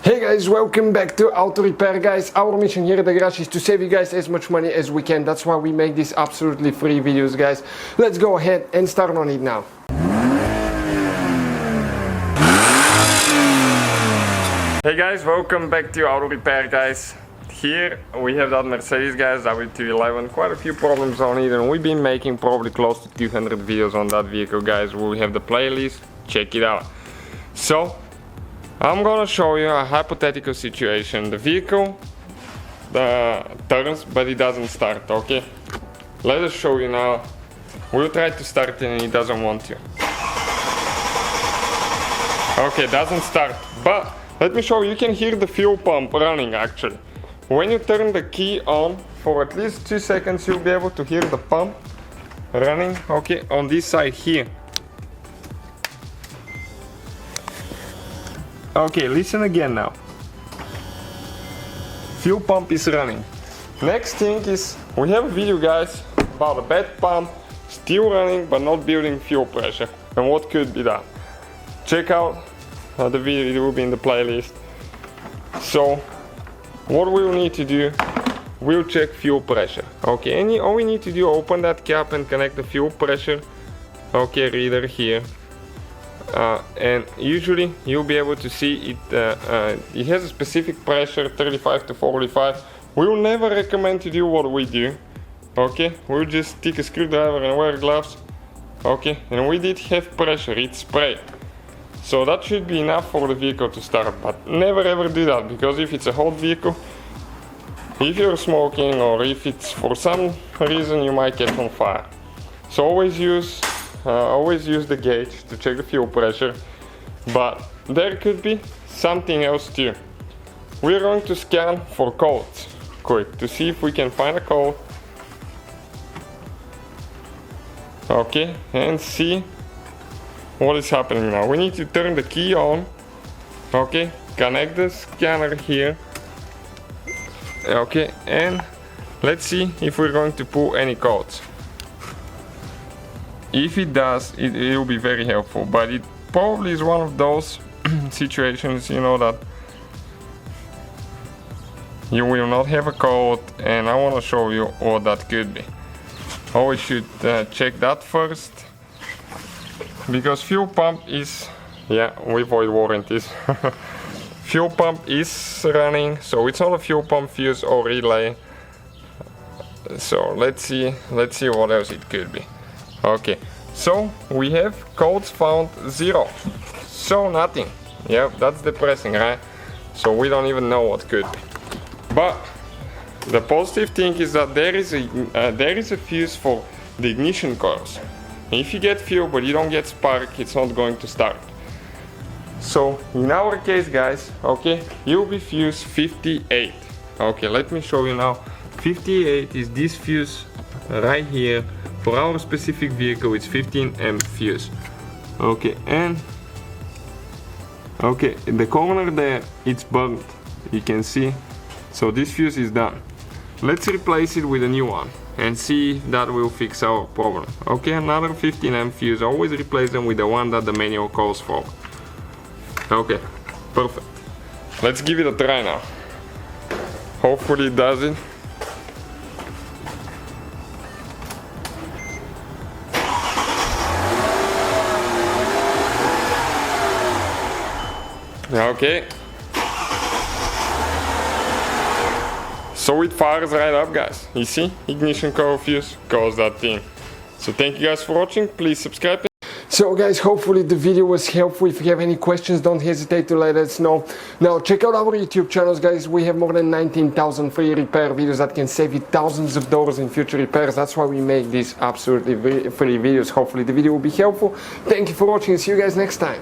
Hey guys, welcome back to Auto Repair, guys. Our mission here at the garage is to save you guys as much money as we can. That's why we make these absolutely free videos, guys. Let's go ahead and start on it now. Hey guys, welcome back to Auto Repair, guys. Here we have that Mercedes, guys, W211. Quite a few problems on it, and we've been making probably close to 200 videos on that vehicle, guys. We have the playlist, check it out. So I'm gonna show you a hypothetical situation. The vehicle turns, but it doesn't start, okay? Let us show you now. We'll try to start it and it doesn't want to. Okay, doesn't start, but let me show you. You can hear the fuel pump running actually. When you turn the key on for at least 2 seconds, you'll be able to hear the pump running, okay, on this side here. Okay, listen again now. Fuel pump is running. Next thing is, we have a video, guys, about a bad pump, still running but not building fuel pressure, and what could be done. Check out the video, it will be in the playlist. So, what we'll need to do, we'll check fuel pressure. Okay, and all we need to do, open that cap and connect the fuel pressure, okay, reader here. And usually you'll be able to see it, it has a specific pressure, 35 to 45. We will never recommend to do what we do, okay? We'll just take a screwdriver and wear gloves, okay? And we did have pressure, it's spray. So that should be enough for the vehicle to start, but never ever do that, because if it's a hot vehicle, if you're smoking or if it's for some reason you might get on fire. So always use the gauge to check the fuel pressure, but there could be something else too. We're going to scan for codes quick to see if we can find a code, okay, and see what is happening now. We need to turn the key on, okay, connect the scanner here, okay, and let's see if we're going to pull any codes. If it does, it will be very helpful, but it probably is one of those situations, you know, that you will not have a code, and I want to show you what that could be. Always should check that first, because fuel pump is, yeah, we avoid warranties. Fuel pump is running, so it's not a fuel pump fuse or relay. So let's see what else it could be. Okay, so we have codes found 0, so nothing. Yeah, that's depressing, right? So we don't even know what could be. But the positive thing is that there is a fuse for the ignition coils. If you get fuel but you don't get spark, it's not going to start. So in our case, guys, okay, you'll be fuse 58. Okay, let me show you now. 58 is this fuse right here. For our specific vehicle, it's 15 amp fuse. Okay, and okay, in the corner there, it's burnt. You can see. So this fuse is done. Let's replace it with a new one and see if that will fix our problem. Okay, another 15 amp fuse. Always replace them with the one that the manual calls for. Okay, perfect. Let's give it a try now. Hopefully it does it. Okay, so it fires right up, guys. You see, ignition coil fuse caused that thing. So thank you guys for watching. Please subscribe. So guys, hopefully the video was helpful. If you have any questions, don't hesitate to let us know. Now check out our YouTube channels, guys. We have more than 19,000 free repair videos that can save you thousands of dollars in future repairs. That's why we make these absolutely free videos. Hopefully the video will be helpful. Thank you for watching. See you guys next time.